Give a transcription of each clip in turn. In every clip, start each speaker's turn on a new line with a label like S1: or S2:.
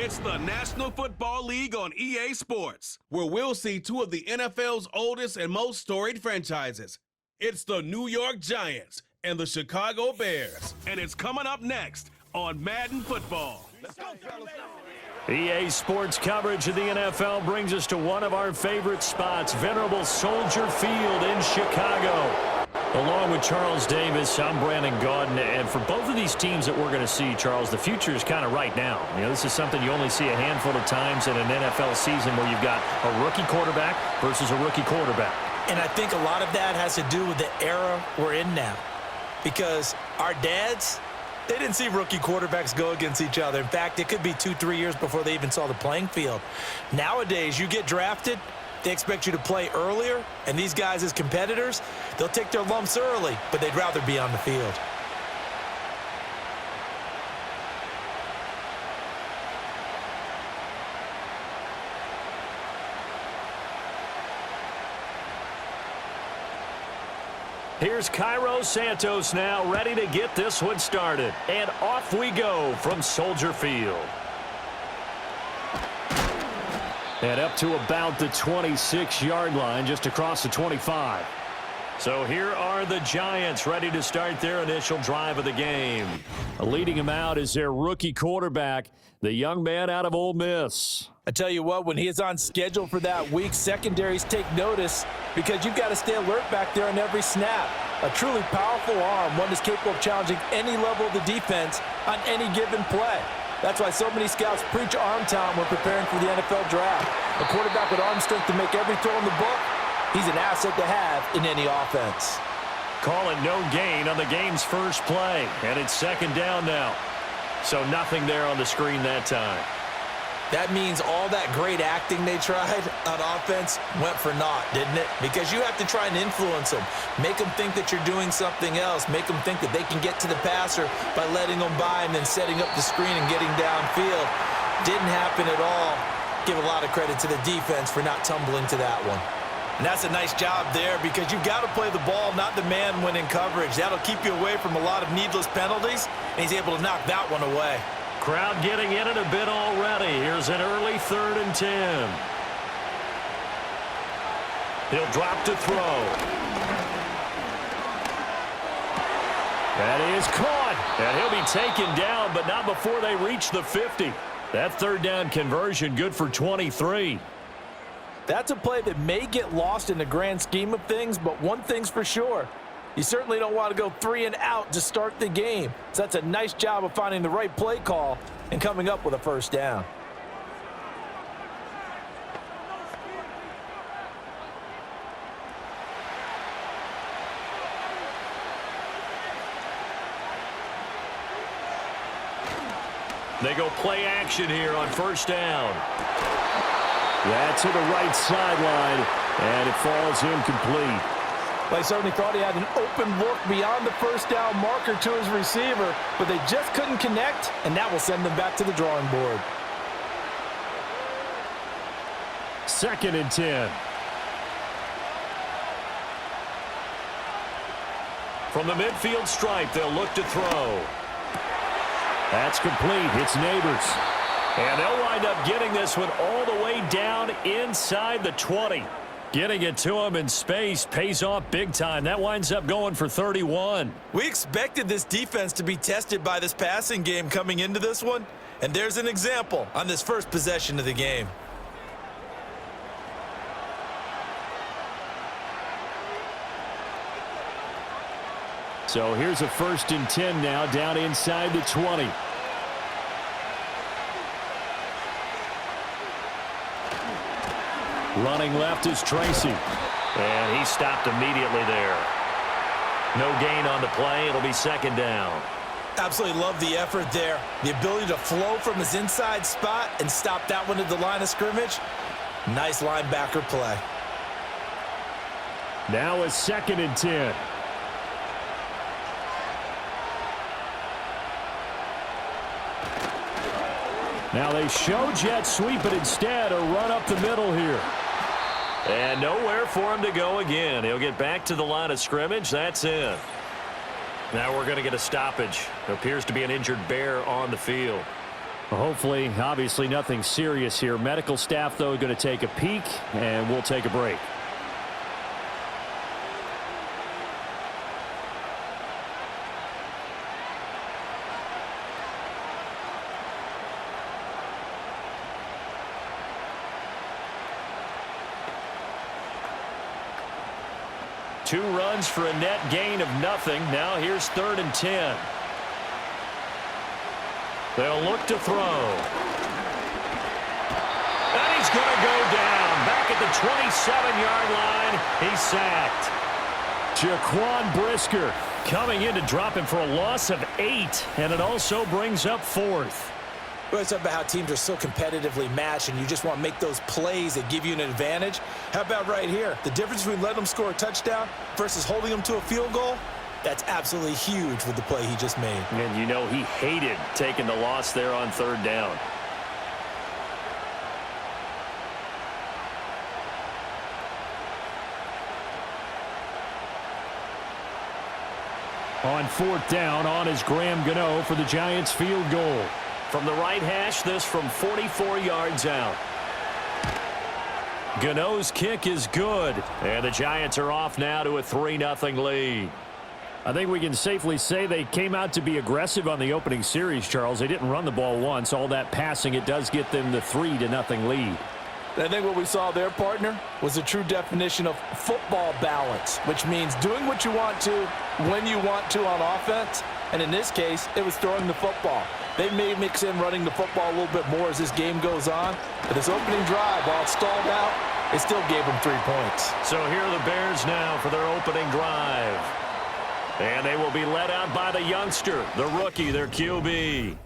S1: It's the National Football League on EA Sports, where we'll see two of the NFL's oldest and most storied franchises. It's the New York Giants and the Chicago Bears. And it's coming up next on Madden Football. Let's go, fellas.
S2: EA Sports coverage of the NFL brings us to one of our favorite spots, venerable Soldier Field in Chicago. Along with Charles Davis, I'm Brandon Gaudin, and for both of these teams that we're going to see, Charles, the future is kind of right now. You know, this is something you only see a handful of times in an NFL season where you've got a rookie quarterback versus a rookie quarterback. And I think a lot of that has to do with the era we're in now, because our dads, they didn't see rookie quarterbacks go against each other. In fact, it could be 2-3 years before they even saw the playing field. Nowadays, you get drafted, they expect you to play earlier, and these guys as competitors, they'll take their lumps early, but they'd rather be on the field. Here's Cairo Santos now, ready to get this one started. And off we go from Soldier Field. And up to about the 26-yard line, just across the 25. So here are the Giants ready to start their initial drive of the game. Leading them out is their rookie quarterback, the young man out of Ole Miss. I tell you what, when he is on schedule for that week, secondaries take notice because you've got to stay alert back there on every snap. A truly powerful arm, one that's capable of challenging any level of the defense on any given play. That's why so many scouts preach arm talent when preparing for the NFL draft. A quarterback with arm strength to make every throw in the book, he's an asset to have in any offense. Call it no gain on the game's first play, and it's second down now. So nothing there on the screen that time. That means all that great acting they tried on offense went for naught, didn't it? Because you have to try and influence them. Make them think that you're doing something else. Make them think that they can get to the passer by letting them by and then setting up the screen and getting downfield. Didn't happen at all. Give a lot of credit to the defense for not tumbling to that one. And that's a nice job there because you've got to play the ball, not the man when in coverage. That'll keep you away from a lot of needless penalties, and he's able to knock that one away. Crowd getting in it a bit already. Here's an early 3rd and 10. He'll drop to throw. That is caught. And he'll be taken down, but not before they reach the 50. That 3rd down conversion good for 23. That's a play that may get lost in the grand scheme of things, but one thing's for sure. You certainly don't want to go 3 and out to start the game. So that's a nice job of finding the right play call and coming up with a first down. They go play action here on first down. That's to the right sideline, and it falls incomplete. They certainly thought he had an open look beyond the first down marker to his receiver, but they just couldn't connect, and that will send them back to the drawing board. 2nd and 10. From the midfield stripe, they'll look to throw. That's complete. It's Neighbors. And they'll wind up getting this one all the way down inside the 20. Getting it to him in space pays off big time. That winds up going for 31. We expected this defense to be tested by this passing game coming into this one, and there's an example on this first possession of the game. So here's a 1st and 10 now down inside the 20. Running left is Tracy. And he stopped immediately there. No gain on the play. It'll be 2nd down. Absolutely love the effort there. The ability to flow from his inside spot and stop that one at the line of scrimmage. Nice linebacker play. Now a 2nd and 10. Now they show jet sweep, but instead a run up the middle here. And nowhere for him to go again. He'll get back to the line of scrimmage. That's it. Now we're going to get a stoppage. There appears to be an injured Bear on the field. Hopefully, obviously nothing serious here. Medical staff, though, going to take a peek, and we'll take a break. Two runs for a net gain of nothing. Now here's 3rd and 10. They'll look to throw. And he's going to go down. Back at the 27-yard line. He's sacked. Jaquan Brisker coming in to drop him for a loss of 8. And it also brings up 4th.
S3: We always talk about how teams are so competitively matched and you just want to make those plays that give you an advantage. How about right here? The difference between letting them score a touchdown versus holding them to a field goal, that's absolutely huge with the play he just made.
S2: And you know he hated taking the loss there on 3rd down. On 4th down, on is Graham Gano for the Giants field goal. From the right hash, this from 44 yards out. Gano's kick is good. And the Giants are off now to a 3-0 lead. I think we can safely say they came out to be aggressive on the opening series, Charles. They didn't run the ball once. All that passing, it does get them the 3-0 lead.
S3: I think what we saw there, partner, was a true definition of football balance, which means doing what you want to when you want to on offense. And in this case, it was throwing the football. They may mix in running the football a little bit more as this game goes on. But this opening drive, while it stalled out, it still gave them 3 points.
S2: So here are the Bears now for their opening drive. And they will be led out by the youngster, the rookie, their QB.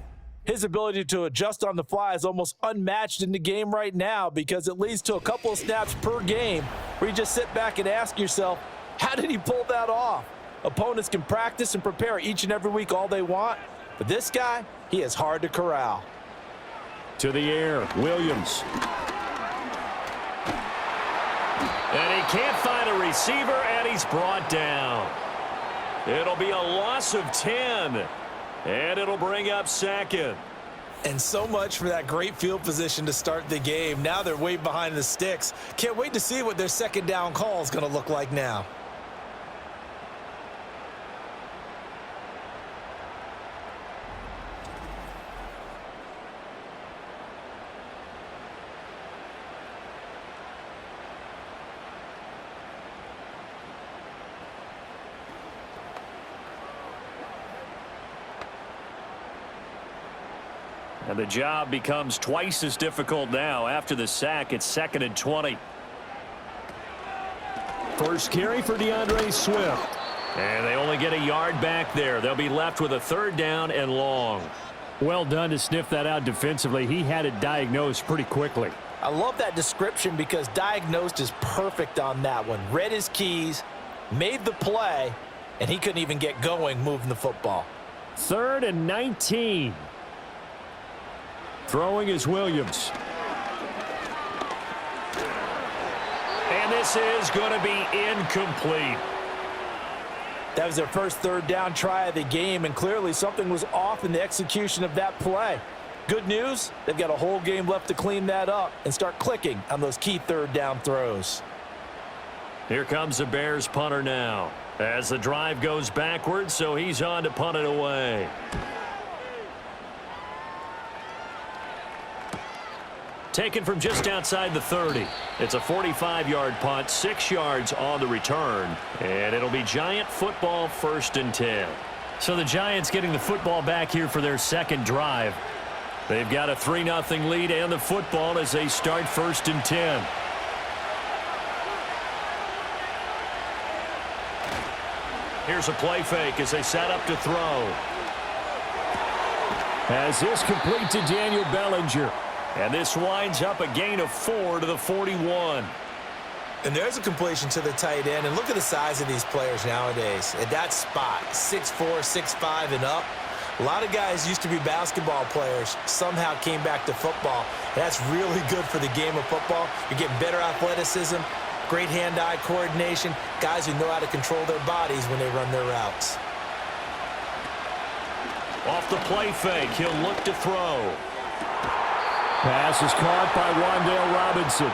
S3: His ability to adjust on the fly is almost unmatched in the game right now because it leads to a couple of snaps per game where you just sit back and ask yourself, how did he pull that off? Opponents can practice and prepare each and every week all they want, but this guy, he is hard to corral.
S2: To the air, Williams. And he can't find a receiver, and he's brought down. It'll be a loss of 10. And it'll bring up 2nd.
S3: And so much for that great field position to start the game. Now they're way behind the sticks. Can't wait to see what their 2nd down call is going to look like now.
S2: And the job becomes twice as difficult now. After the sack, it's 2nd and 20. First carry for DeAndre Swift. And they only get a yard back there. They'll be left with a 3rd down and long. Well done to sniff that out defensively. He had it diagnosed pretty quickly.
S3: I love that description because diagnosed is perfect on that one. Read his keys, made the play, and he couldn't even get going moving the football.
S2: 3rd and 19. Throwing is Williams. And this is going to be incomplete.
S3: That was their first 3rd down try of the game, and clearly something was off in the execution of that play. Good news, they've got a whole game left to clean that up and start clicking on those key 3rd down throws.
S2: Here comes the Bears punter now as the drive goes backwards, so he's on to punt it away. Taken from just outside the 30. It's a 45-yard punt, 6 yards on the return, and it'll be Giant football 1st and 10. So the Giants getting the football back here for their 2nd drive. They've got a 3-0 lead and the football as they start 1st and 10. Here's a play fake as they set up to throw. As this complete to Daniel Bellinger. And this winds up a gain of 4 to the 41.
S3: And there's a completion to the tight end. And look at the size of these players nowadays. At that spot, 6'4", 6'5", and up. A lot of guys used to be basketball players, somehow came back to football. That's really good for the game of football. You're getting better athleticism, great hand-eye coordination, guys who know how to control their bodies when they run their routes.
S2: Off the play fake, he'll look to throw. Pass is caught by Wan'Dale Robinson.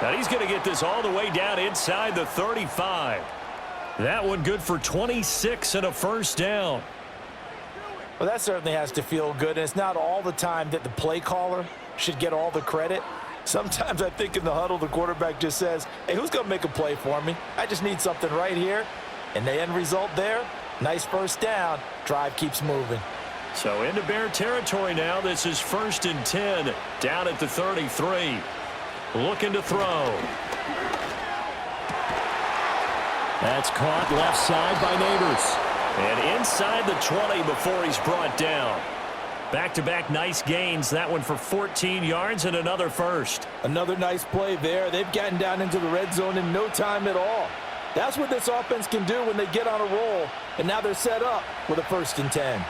S2: Now he's going to get this all the way down inside the 35. That one good for 26 and a first down.
S3: Well, that certainly has to feel good, and it's not all the time that the play caller should get all the credit. Sometimes I think in the huddle, the quarterback just says, hey, who's going to make a play for me? I just need something right here. And the end result there, nice first down. Drive keeps moving.
S2: So into Bear territory now. This is 1st and 10 down at the 33. Looking to throw. That's caught left side by Neighbors. And inside the 20 before he's brought down. Back-to-back nice gains. That one for 14 yards and another first.
S3: Another nice play there. They've gotten down into the red zone in no time at all. That's what this offense can do when they get on a roll. And now they're set up with a 1st and 10.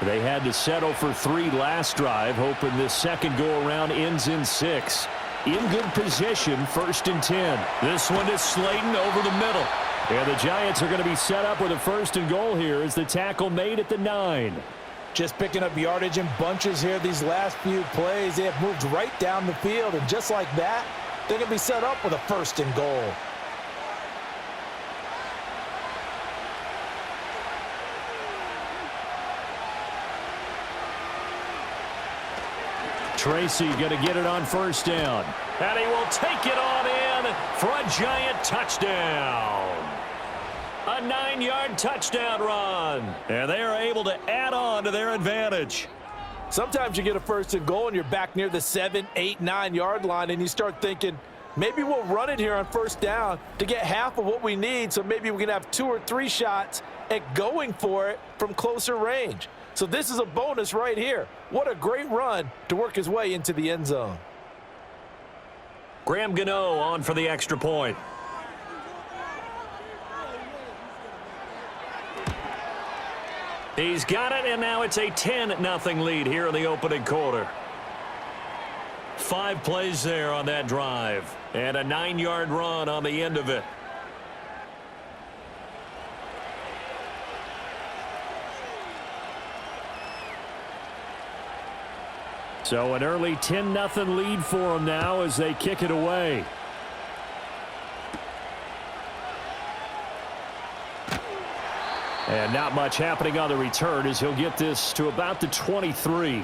S2: They had to settle for 3 last drive, hoping this second go-around ends in 6. In good position, 1st and 10. This one is Slayton over the middle. And the Giants are going to be set up with a 1st and goal here as the tackle made at the 9.
S3: Just picking up yardage in bunches here these last few plays. They have moved right down the field, and just like that, they're going to be set up with a 1st and goal.
S2: Tracy going to get it on 1st down. And he will take it on in for a Giant touchdown. A 9-yard touchdown run. And they are able to add on to their advantage.
S3: Sometimes you get a 1st and goal and you're back near the 7, 8, 9-yard line, and you start thinking, maybe we'll run it here on 1st down to get half of what we need, so maybe we can have 2 or 3 shots at going for it from closer range. So this is a bonus right here. What a great run to work his way into the end zone.
S2: Graham Gano on for the extra point. He's got it, and now it's a 10-0 lead here in the opening quarter. 5 plays there on that drive, and a 9-yard run on the end of it. So an early 10-0 lead for them now as they kick it away. And not much happening on the return as he'll get this to about the 23.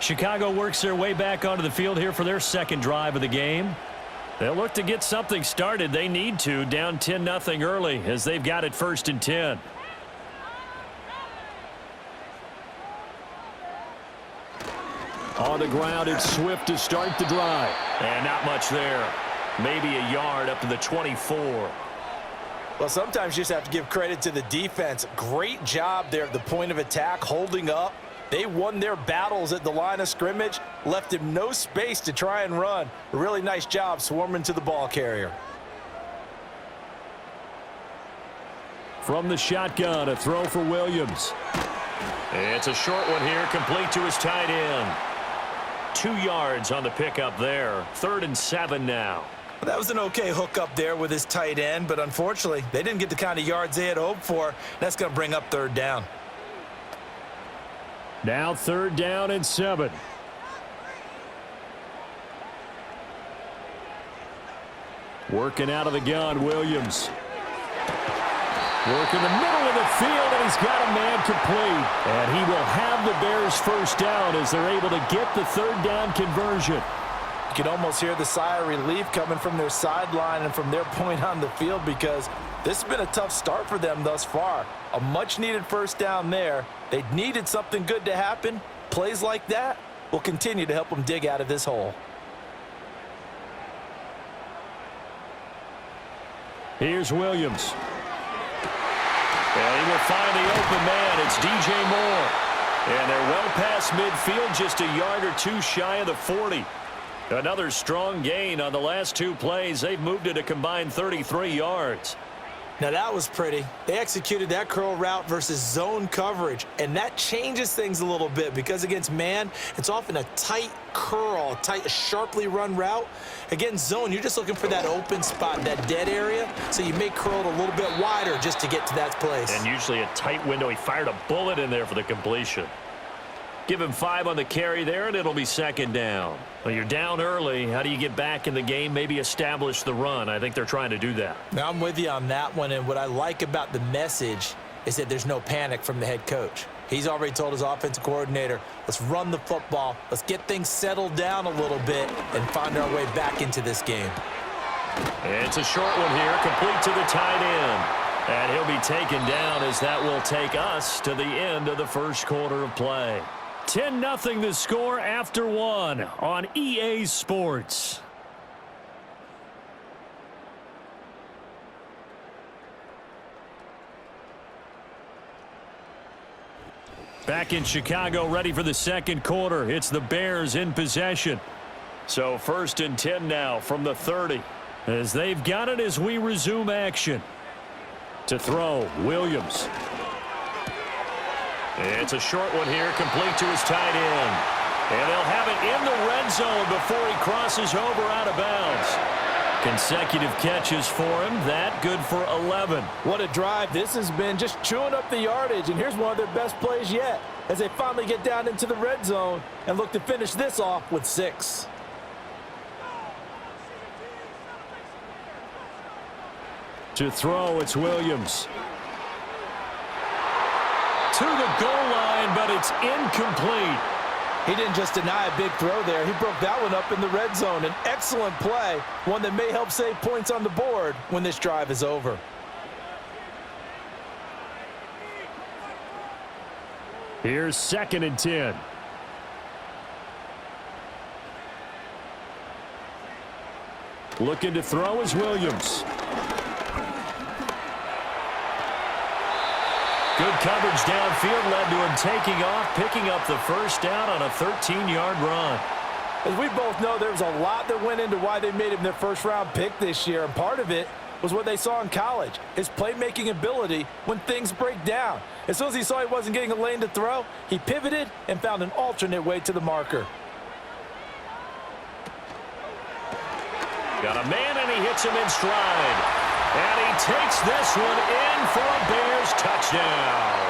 S2: Chicago works their way back onto the field here for their second drive of the game. They'll look to get something started. They need to, down 10-0 early as they've got it 1st and 10. On the ground, it's Swift to start the drive. And not much there. Maybe a yard up to the 24.
S3: Well, sometimes you just have to give credit to the defense. Great job there at the point of attack, holding up. They won their battles at the line of scrimmage, left him no space to try and run. A really nice job swarming to the ball carrier.
S2: From the shotgun, a throw for Williams. It's a short one here, complete to his tight end. 2 yards on the pickup there. 3rd and 7 now.
S3: That was an okay hook up there with his tight end, but unfortunately, they didn't get the kind of yards they had hoped for. That's going to bring up 3rd down.
S2: Now 3rd down and 7. Working out of the gun, Williams. Working the middle of the field, and he's got a man complete. And he will have the Bears 1st down as they're able to get the 3rd down conversion.
S3: You can almost hear the sigh of relief coming from their sideline and from their point on the field because this has been a tough start for them thus far. A much-needed 1st down there. They needed something good to happen. Plays like that will continue to help them dig out of this hole.
S2: Here's Williams. And he will find the open man. It's DJ Moore. And they're well past midfield, just a yard or 2 shy of the 40. Another strong gain on the last 2 plays. They've moved it a combined 33 yards.
S3: Now that was pretty. They executed that curl route versus zone coverage, and that changes things a little bit because against man, it's often a tight curl, tight, sharply run route. Against zone, you're just looking for that open spot, that dead area, so you may curl it a little bit wider just to get to that place.
S2: And usually a tight window. He fired a bullet in there for the completion. Give him 5 on the carry there, and it'll be second down. Well, you're down early. How do you get back in the game, maybe establish the run? I think they're trying to do that.
S3: Now, I'm with you on that one, and what I like about the message is that there's no panic from the head coach. He's already told his offensive coordinator, let's run the football, let's get things settled down a little bit and find our way back into this game.
S2: It's a short one here, complete to the tight end. And he'll be taken down as that will take us to the end of the first quarter of play. 10-0 the score after 1 on EA Sports. Back in Chicago, ready for the second quarter. It's the Bears in possession. So 1st and 10 now from the 30. As they've got it as we resume action. To throw, Williams. It's a short one here, complete to his tight end. And they'll have it in the red zone before he crosses over out of bounds. Consecutive catches for him. That good for 11.
S4: What a drive this has been, just chewing up the yardage. And here's one of their best plays yet as they finally get down into the red zone and look to finish this off with 6.
S2: To throw, it's Williams. To the goal line, but it's incomplete.
S4: He didn't just deny a big throw there. He broke that one up in the red zone. An excellent play, one that may help save points on the board when this drive is over.
S2: Here's 2nd and 10. Looking to throw is Williams. Good coverage downfield led to him taking off, picking up the first down on a 13-yard run.
S4: As we both know, there was a lot that went into why they made him their first-round pick this year, and part of it was what they saw in college, his playmaking ability when things break down. As soon as he saw he wasn't getting a lane to throw, he pivoted and found an alternate way to the marker.
S2: Got a man, and he hits him in stride. And he takes this one in for a Bears touchdown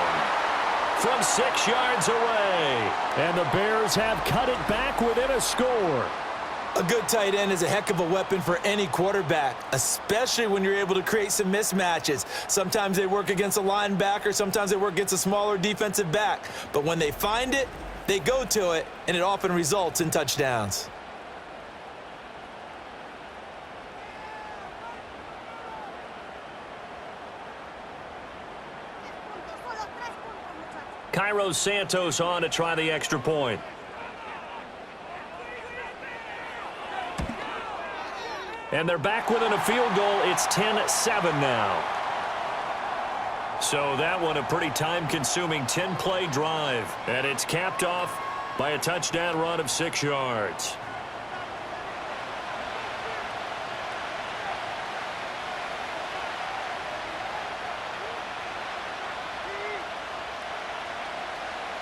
S2: from 6 yards away. And the Bears have cut it back within a score.
S3: A good tight end is a heck of a weapon for any quarterback, especially when you're able to create some mismatches. Sometimes they work against a linebacker, sometimes they work against a smaller defensive back. But when they find it, they go to it, and it often results in touchdowns.
S2: Cairo Santos on to try the extra point. And they're back within a field goal. It's 10-7 now. So that one a pretty time-consuming 10-play drive. And it's capped off by a touchdown run of 6 yards.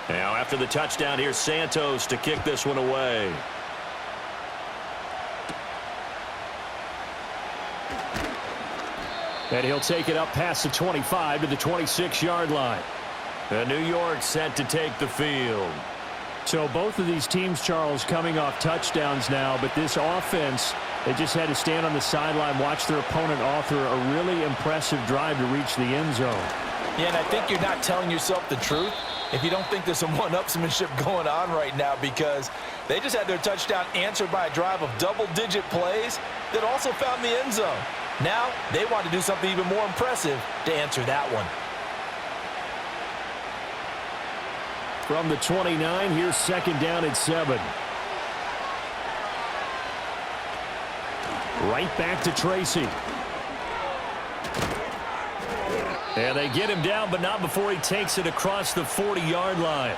S2: Now, after the touchdown, here's Santos to kick this one away. And he'll take it up past the 25 to the 26-yard line. And New York set to take the field. So both of these teams, Charles, coming off touchdowns now, but this offense, they just had to stand on the sideline, watch their opponent author a really impressive drive to reach the end zone.
S4: Yeah, and I think you're not telling yourself the truth if you don't think there's some one-upsmanship going on right now, because they just had their touchdown answered by a drive of double-digit plays that also found the end zone. Now they want to do something even more impressive to answer that one.
S2: From the 29, here's 2nd down and 7. Right back to Tracy. And they get him down, but not before he takes it across the 40-yard line.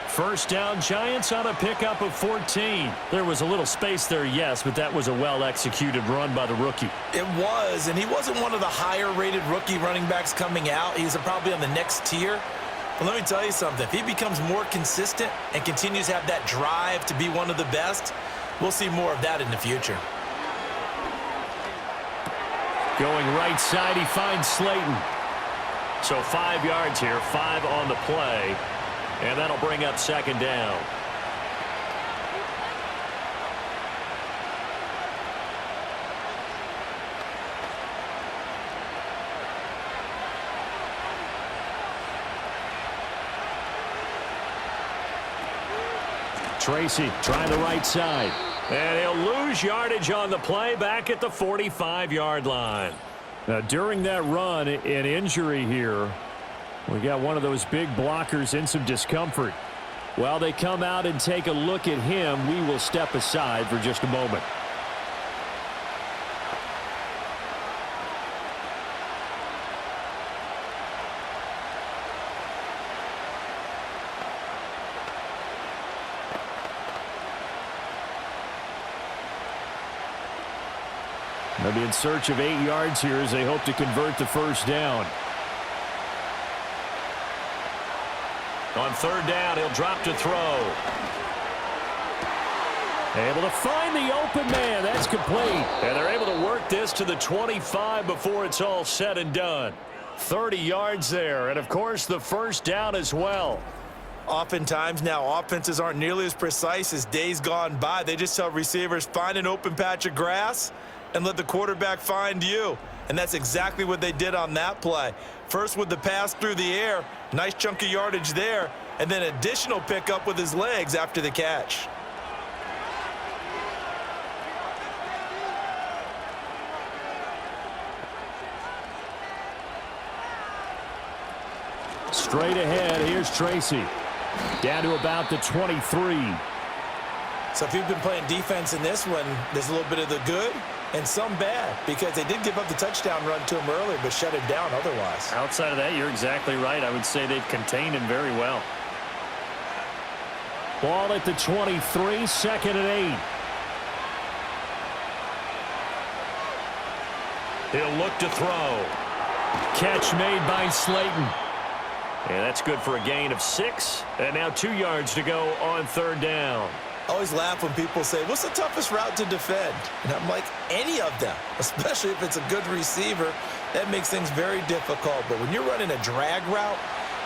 S2: First down, Giants on a pickup of 14. There was a little space there, yes, but that was a well-executed run by the rookie.
S3: It was, and he wasn't one of the higher-rated rookie running backs coming out. He's probably on the next tier. But let me tell you something. If he becomes more consistent and continues to have that drive to be one of the best, we'll see more of that in the future.
S2: Going right side, he finds Slayton. So 5 yards here, 5 on the play. And that'll bring up second down. Tracy trying the right side. And he'll lose yardage on the play back at the 45-yard line. Now, during that run, an injury here. We got one of those big blockers in some discomfort. While they come out and take a look at him, we will step aside for just a moment. They'll be in search of 8 yards here as they hope to convert the first down. On third down, he'll drop to throw. Able to find the open man. That's complete. And they're able to work this to the 25 before it's all said and done. 30 yards there. And, of course, the first down as well.
S3: Oftentimes now offenses aren't nearly as precise as days gone by. They just tell receivers, find an open patch of grass and let the quarterback find you. And that's exactly what they did on that play. First with the pass through the air, nice chunk of yardage there, and then additional pickup with his legs after the catch.
S2: Straight ahead, here's Tracy. Down to about the 23.
S3: So if you've been playing defense in this one, there's a little bit of the good and some bad, because they did give up the touchdown run to him earlier, but shut it down otherwise.
S2: Outside of that, you're exactly right. I would say they've contained him very well. Ball at the 23, second and 8. He'll look to throw. Catch made by Slayton. And that's good for a gain of 6. And now 2 yards to go on third down.
S3: I always laugh when people say, what's the toughest route to defend? And I'm like, any of them, especially if it's a good receiver. That makes things very difficult. But when you're running a drag route,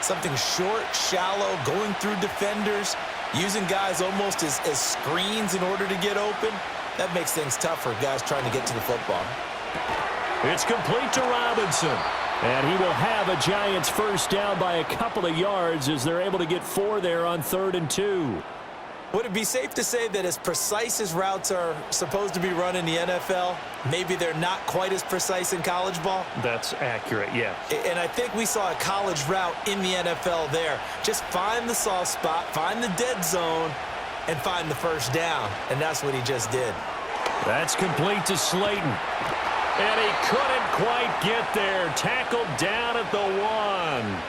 S3: something short, shallow, going through defenders, using guys almost as screens in order to get open, that makes things tough for guys trying to get to the football.
S2: It's complete to Robinson. And he will have a Giants first down by a couple of yards as they're able to get 4 there on 3rd and 2.
S3: Would it be safe to say that as precise as routes are supposed to be run in the NFL, maybe they're not quite as precise in college ball?
S2: That's accurate, yeah.
S3: And I think we saw a college route in the NFL there. Just find the soft spot, find the dead zone, and find the first down. And that's what he just did.
S2: That's complete to Slayton. And he couldn't quite get there. Tackled down at the 1.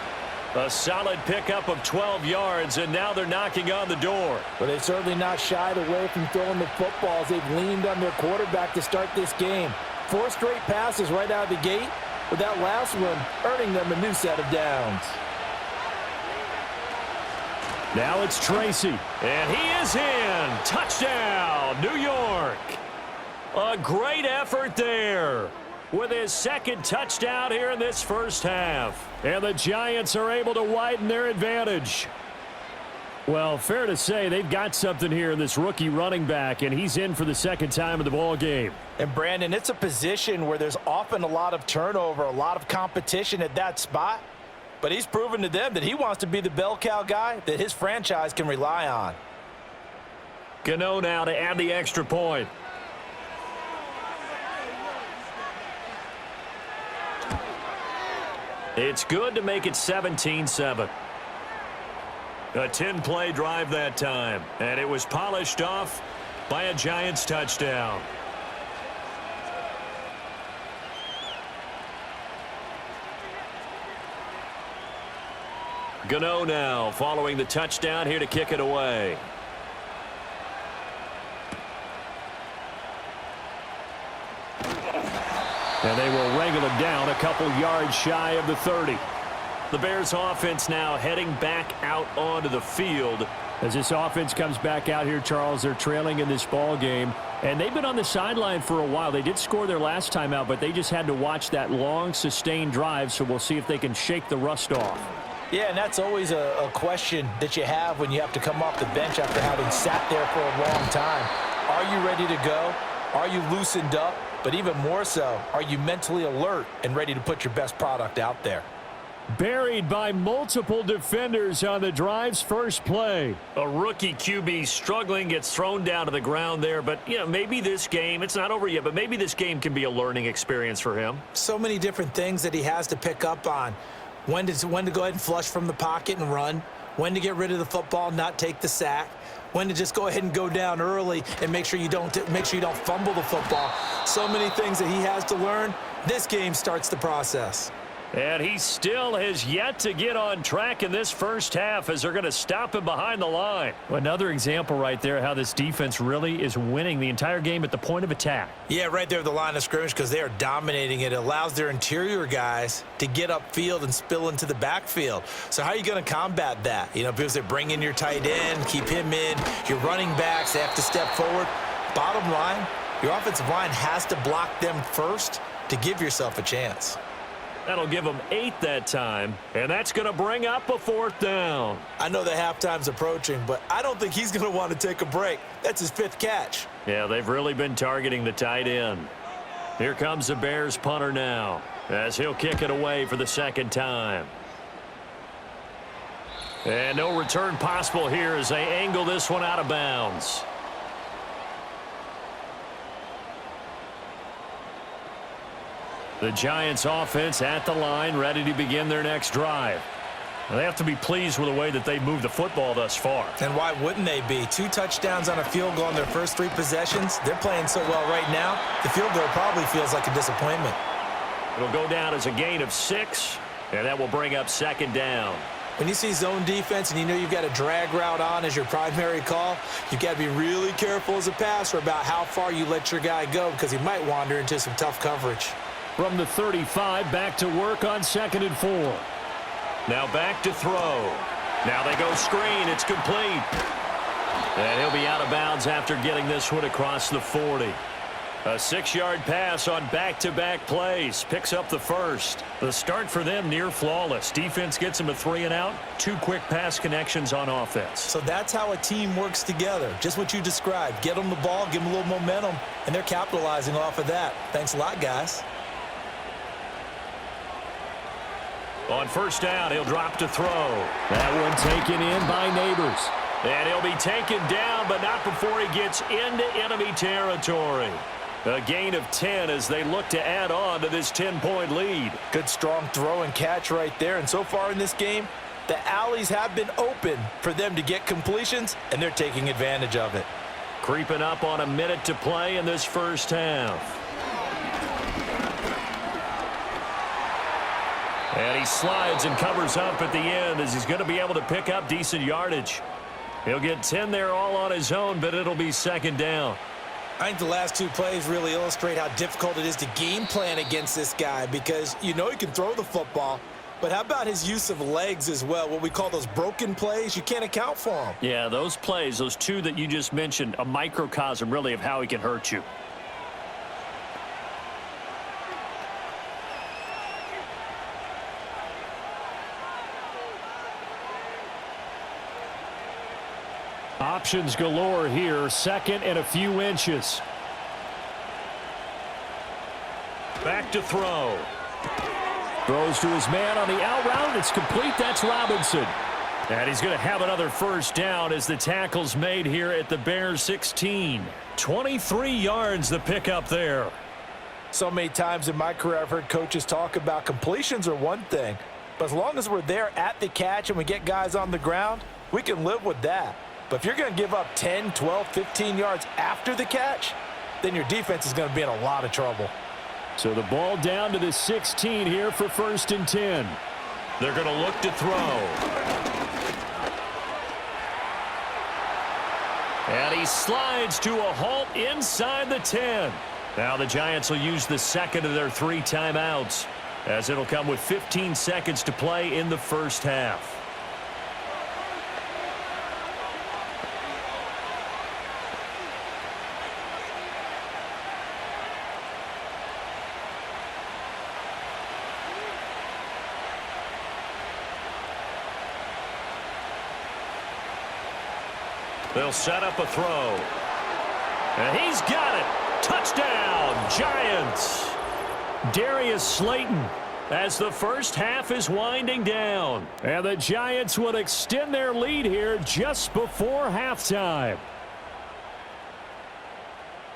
S2: A solid pickup of 12 yards, and now they're knocking on the door.
S4: But they've certainly not shied away from throwing the footballs. They've leaned on their quarterback to start this game. 4 straight passes right out of the gate, with that last one earning them a new set of downs.
S2: Now it's Tracy, and he is in. Touchdown, New York. A great effort there with his second touchdown here in this first half. And the Giants are able to widen their advantage. Well, fair to say they've got something here in this rookie running back, and he's in for the second time in the ball game.
S4: And, Brandon, it's a position where there's often a lot of turnover, a lot of competition at that spot. But he's proven to them that he wants to be the bell cow guy that his franchise can rely on.
S2: Gano now to add the extra point. It's good to make it 17-7. A 10-play drive that time, and it was polished off by a Giants touchdown. Gano now following the touchdown here to kick it away. And they will wrangle him down a couple yards shy of the 30. The Bears offense now heading back out onto the field. As this offense comes back out here, Charles, they're trailing in this ball game. And they've been on the sideline for a while. They did score their last time out, but they just had to watch that long, sustained drive. So we'll see if they can shake the rust off.
S4: Yeah, and that's always a question that you have when you have to come off the bench after having sat there for a long time. Are you ready to go? Are you loosened up? But even more so, are you mentally alert and ready to put your best product out there?
S2: Buried by multiple defenders on the drive's first play. A rookie QB struggling, gets thrown down to the ground there. But, you know, maybe this game, it's not over yet, but maybe this game can be a learning experience for him.
S3: So many different things that he has to pick up on. When to go ahead and flush from the pocket and run. When to get rid of the football, not take the sack. When to just go ahead and go down early and make sure you don't fumble the football. So many things that he has to learn. This game starts the process.
S2: And he still has yet to get on track in this first half as they're going to stop him behind the line. Another example right there how this defense really is winning the entire game at the point of attack.
S3: Yeah, right there at the line of scrimmage because they are dominating it. It allows their interior guys to get upfield and spill into the backfield. So how are you going to combat that? You know, because they bring in your tight end, keep him in. Your running backs, they have to step forward. Bottom line, your offensive line has to block them first to give yourself a chance.
S2: That'll give them 8 that time, and that's going to bring up a 4th down.
S3: I know that halftime's approaching, but I don't think he's going to want to take a break. That's his 5th catch.
S2: Yeah, they've really been targeting the tight end. Here comes the Bears punter now, as he'll kick it away for the 2nd time. And no return possible here as they angle this one out of bounds. The Giants offense at the line, ready to begin their next drive. Now, they have to be pleased with the way that they moved the football thus far.
S3: And why wouldn't they be? 2 touchdowns on a field goal in their first 3 possessions. They're playing so well right now, the field goal probably feels like a disappointment.
S2: It'll go down as a gain of 6, and that will bring up 2nd down.
S3: When you see zone defense and you know you've got a drag route on as your primary call, you've got to be really careful as a passer about how far you let your guy go because he might wander into some tough coverage.
S2: From the 35, back to work on 2nd and 4. Now back to throw. Now they go screen. It's complete. And he'll be out of bounds after getting this one across the 40. A 6-yard pass on back-to-back plays. Picks up the first. The start for them near flawless. Defense gets them a 3-and-out. 2 quick pass connections on offense.
S3: So that's how a team works together. Just what you described. Get them the ball, give them a little momentum, and they're capitalizing off of that. Thanks a lot, guys.
S2: On 1st down, he'll drop to throw. That one taken in by Neighbors. And he'll be taken down, but not before he gets into enemy territory. A gain of 10 as they look to add on to this 10-point lead.
S4: Good, strong throw and catch right there. And so far in this game, the alleys have been open for them to get completions, and they're taking advantage of it.
S2: Creeping up on a minute to play in this first half. And he slides and covers up at the end as he's going to be able to pick up decent yardage. He'll get 10 there all on his own, but it'll be 2nd down.
S3: I think the last 2 plays really illustrate how difficult it is to game plan against this guy because you know he can throw the football, but how about his use of legs as well? What we call those broken plays, you can't account for them.
S2: Yeah, those plays, those 2 that you just mentioned, a microcosm really of how he can hurt you. Options galore here. 2nd and a few inches. Back to throw. Throws to his man on the out route. It's complete. That's Robinson. And he's going to have another 1st down as the tackle's made here at the Bears 16. 23 yards the pickup there.
S4: So many times in my career I've heard coaches talk about completions are one thing, but as long as we're there at the catch and we get guys on the ground, we can live with that. But if you're going to give up 10, 12, 15 yards after the catch, then your defense is going to be in a lot of trouble.
S2: So the ball down to the 16 here for 1st and 10. They're going to look to throw. And he slides to a halt inside the 10. Now the Giants will use the 2nd of their 3 timeouts as it'll come with 15 seconds to play in the first half. They'll set up a throw. And he's got it. Touchdown, Giants. Darius Slayton as the first half is winding down. And the Giants would extend their lead here just before halftime.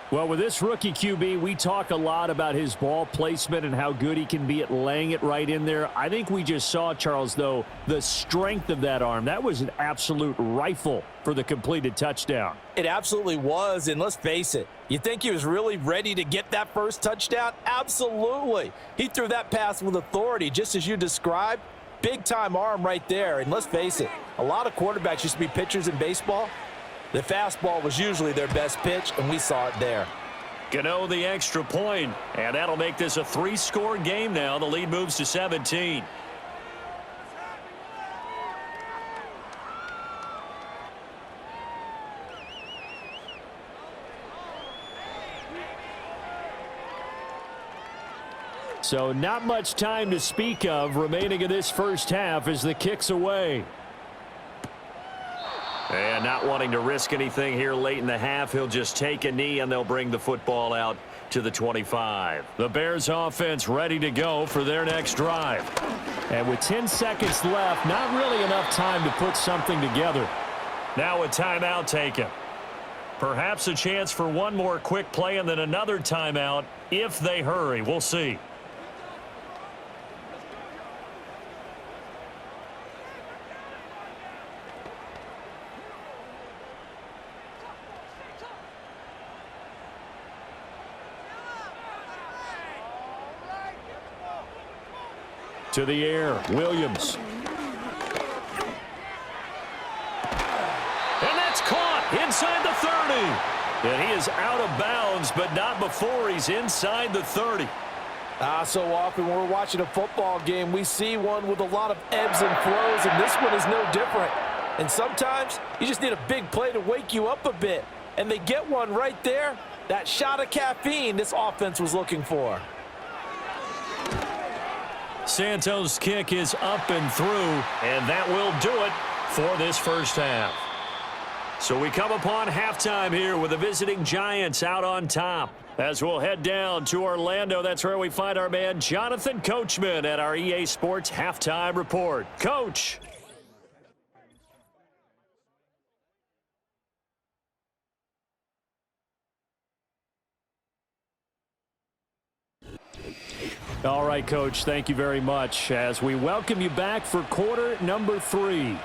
S2: Well, with this rookie QB, we talk a lot about his ball placement and how good he can be at laying it right in there. I think we just saw, Charles, though, the strength of that arm. That was an absolute rifle for the completed touchdown.
S4: It absolutely was, and let's face it, you think he was really ready to get that first touchdown? Absolutely. He threw that pass with authority, just as you described. Big-time arm right there, and let's face it, a lot of quarterbacks used to be pitchers in baseball. The fastball was usually their best pitch, and we saw it there.
S2: Gano the extra point, and that'll make this a 3-score game now. The lead moves to 17. So not much time to speak of remaining in this first half as the kick's away. And not wanting to risk anything here late in the half, he'll just take a knee and they'll bring the football out to the 25. The Bears offense ready to go for their next drive. And with 10 seconds left, not really enough time to put something together. Now a timeout taken. Perhaps a chance for one more quick play and then another timeout if they hurry. We'll see. To the air, Williams. And that's caught inside the 30. And he is out of bounds, but not before he's inside the 30.
S4: So often when we're watching a football game, we see one with a lot of ebbs and flows, and this one is no different. And sometimes you just need a big play to wake you up a bit. And they get one right there. That shot of caffeine this offense was looking for.
S2: Santos' kick is up and through, and that will do it for this first half. So we come upon halftime here with the visiting Giants out on top. As we'll head down to Orlando, that's where we find our man Jonathan Coachman at our EA Sports Halftime Report. Coach. All right, Coach, thank you very much as we welcome you back for quarter number 3.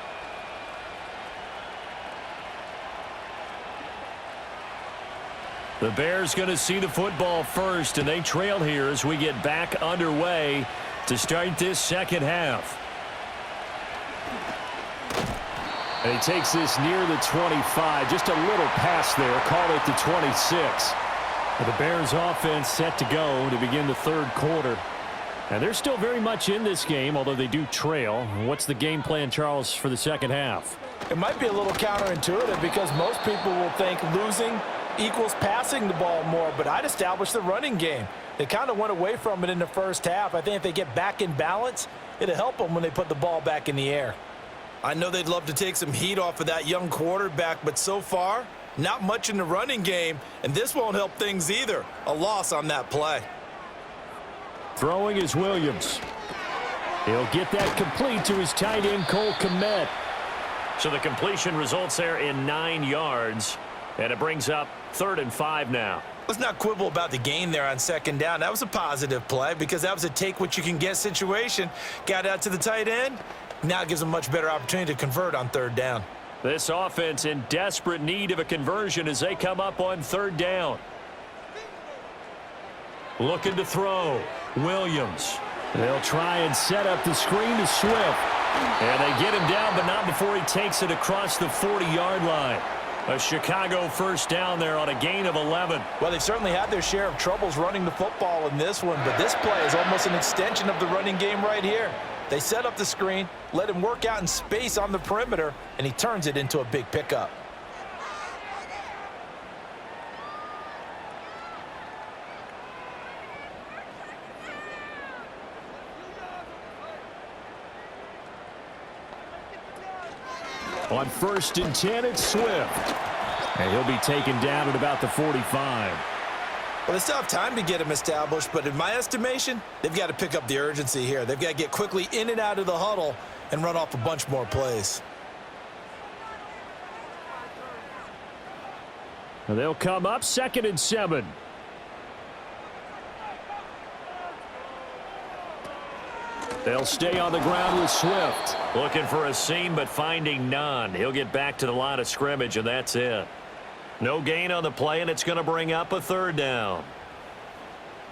S2: The Bears going to see the football first, and they trail here as we get back underway to start this second half. And he takes this near the 25, just a little pass there, call it the 26. The Bears offense set to go to begin the third quarter. And they're still very much in this game, although they do trail. What's the game plan, Charles, for the second half?
S4: It might be a little counterintuitive because most people will think losing equals passing the ball more, but I'd establish the running game. They kind of went away from it in the first half. I think if they get back in balance, it'll help them when they put the ball back in the air.
S3: I know they'd love to take some heat off of that young quarterback, but so far, not much in the running game, and this won't help things either. A loss on that play.
S2: Throwing is Williams. He'll get that complete to his tight end, Cole Kmet. So the completion results there in 9 yards, and it brings up 3rd and 5 now.
S3: Let's not quibble about the gain there on second down. That was a positive play because that was a take-what-you-can-get situation. Got out to the tight end. Now it gives them a much better opportunity to convert on 3rd down.
S2: This offense in desperate need of a conversion as they come up on 3rd down. Looking to throw. Williams. They'll try and set up the screen to Swift. And they get him down, but not before he takes it across the 40-yard line. A Chicago first down there on a gain of 11.
S4: Well, they certainly had their share of troubles running the football in this one, but this play is almost an extension of the running game right here. They set up the screen, let him work out in space on the perimeter, and he turns it into a big pickup.
S2: On 1st and 10, it's Swift. And he'll be taken down at about the 45.
S3: Well, they still have time to get him established, but in my estimation, they've got to pick up the urgency here. They've got to get quickly in and out of the huddle and run off a bunch more plays.
S2: And they'll come up 2nd and 7. They'll stay on the ground with Swift.
S5: Looking for a seam, but finding none. He'll get back to the line of scrimmage, and that's it. No gain on the play, and it's going to bring up a 3rd down.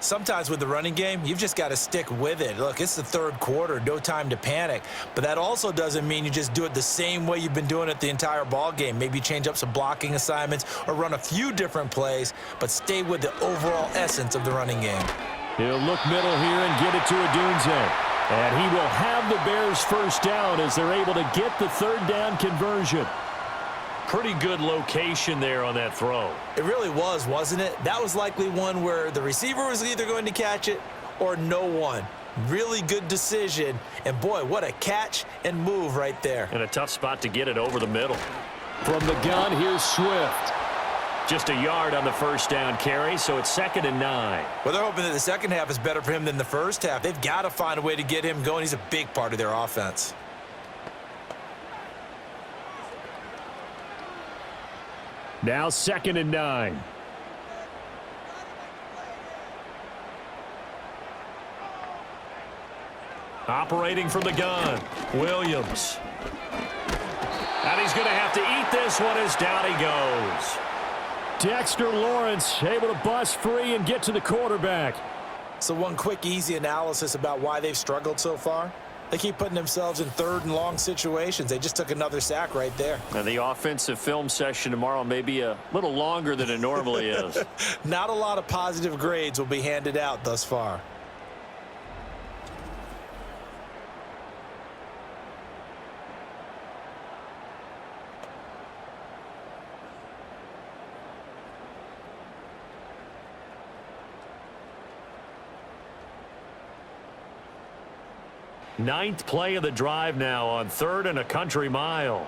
S3: Sometimes with the running game, you've just got to stick with it. Look, it's the 3rd quarter, no time to panic. But that also doesn't mean you just do it the same way you've been doing it the entire ball game. Maybe change up some blocking assignments or run a few different plays, but stay with the overall essence of the running game.
S2: He'll look middle here and get it to Odunze. And he will have the Bears 1st down as they're able to get the 3rd down conversion.
S5: Pretty good location there on that throw.
S3: It really was, wasn't it? That was likely one where the receiver was either going to catch it or no one. Really good decision. And, boy, what a catch and move right there.
S5: And a tough spot to get it over the middle.
S2: From the gun, here's Swift.
S5: Just a yard on the 1st down carry, so it's 2nd and 9.
S3: Well, they're hoping that the second half is better for him than the first half. They've got to find a way to get him going. He's a big part of their offense.
S2: Now 2nd and 9.
S5: Operating from the gun, Williams. And he's going to have to eat this one as down he goes.
S2: Dexter Lawrence able to bust free and get to the quarterback.
S3: So one quick, easy analysis about why they've struggled so far. They keep putting themselves in 3rd and long situations. They just took another sack right there.
S5: And the offensive film session tomorrow may be a little longer than it normally is.
S3: Not a lot of positive grades will be handed out thus far.
S5: Ninth play of the drive now on 3rd and a country mile.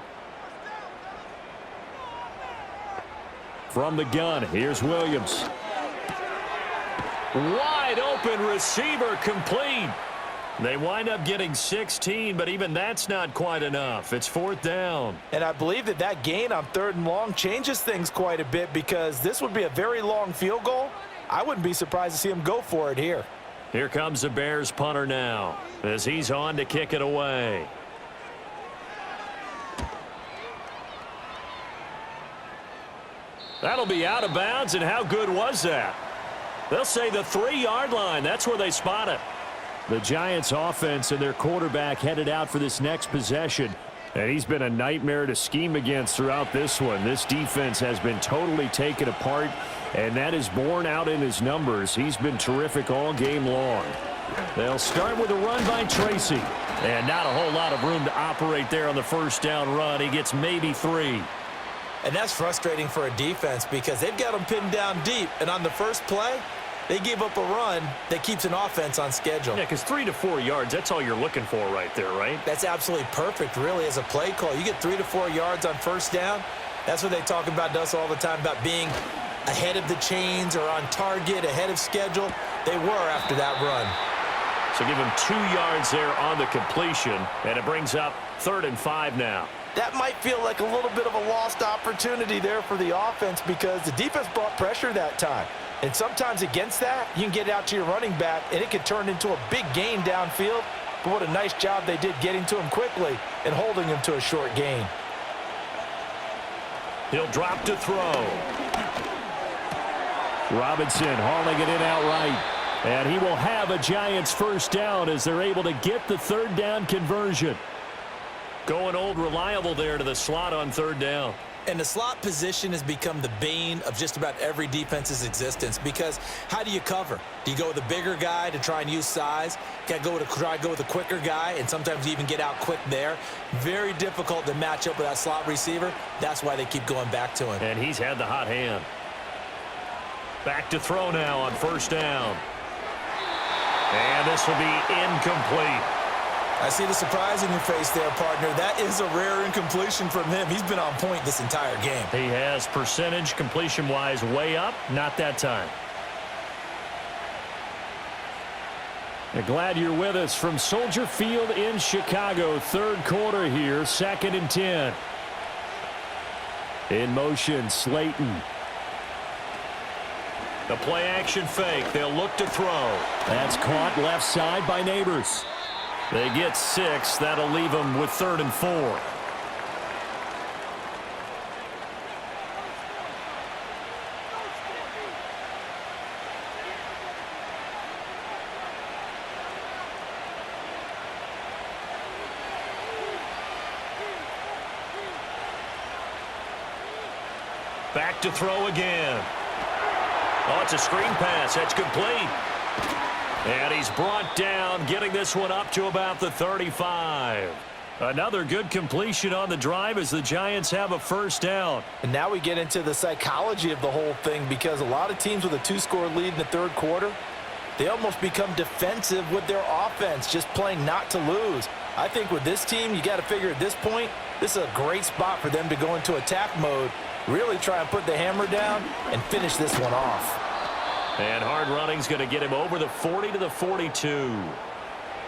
S2: From the gun, here's Williams.
S5: Wide open receiver complete. They wind up getting 16, but even that's not quite enough. It's 4th down.
S4: And I believe that gain on 3rd and long changes things quite a bit because this would be a very long field goal. I wouldn't be surprised to see him go for it here.
S5: Here comes the Bears punter now as he's on to kick it away. That'll be out of bounds, and how good was that? They'll say the 3-yard line. That's where they spot it.
S2: The Giants offense and their quarterback headed out for this next possession. And he's been a nightmare to scheme against throughout this one. This defense has been totally taken apart, and that is borne out in his numbers. He's been terrific all game long. They'll start with a run by Tracy.
S5: And not a whole lot of room to operate there on the 1st down run. He gets maybe 3.
S3: And that's frustrating for a defense because they've got them pinned down deep. And on the first play, they gave up a run that keeps an offense on schedule.
S5: Yeah, because 3 to 4 yards, that's all you're looking for right there, right?
S3: That's absolutely perfect, really, as a play call. You get 3 to 4 yards on 1st down. That's what they talk about to us all the time, about being ahead of the chains or on target, ahead of schedule. They were after that run.
S5: So give him 2 yards there on the completion, and it brings up 3rd and 5 now.
S4: That might feel like a little bit of a lost opportunity there for the offense because the defense brought pressure that time. And sometimes against that, you can get out to your running back, and it could turn into a big gain downfield. But what a nice job they did getting to him quickly and holding him to a short gain.
S5: He'll drop to throw.
S2: Robinson hauling it in outright. And he will have a Giants 1st down as they're able to get the 3rd down conversion.
S5: Going old reliable there to the slot on 3rd down.
S3: And the slot position has become the bane of just about every defense's existence because how do you cover? Do you go with a bigger guy to try and use size? Got to try to go with a quicker guy, and sometimes you even get out quick there. Very difficult to match up with that slot receiver. That's why they keep going back to him.
S5: And he's had the hot hand. Back to throw now on 1st down. And this will be incomplete.
S3: I see the surprise in your face there, partner. That is a rare incompletion from him. He's been on point this entire game.
S2: He has percentage completion-wise way up. Not that time. Glad you're with us from Soldier Field in Chicago. Third quarter here, 2nd and 10. In motion, Slayton.
S5: The play action fake. They'll look to throw.
S2: That's caught left side by Neighbors.
S5: They get 6. That'll leave them with 3rd and 4. Back to throw again. Oh, it's a screen pass. That's complete. And he's brought down, getting this one up to about the 35. Another good completion on the drive as the Giants have a first down.
S4: And now we get into the psychology of the whole thing, because a lot of teams with a 2-score lead in the third quarter, they almost become defensive with their offense, just playing not to lose. I think with this team, you got to figure at this point, this is a great spot for them to go into attack mode, really try and put the hammer down and finish this one off.
S5: And hard running's going to get him over the 40 to the 42.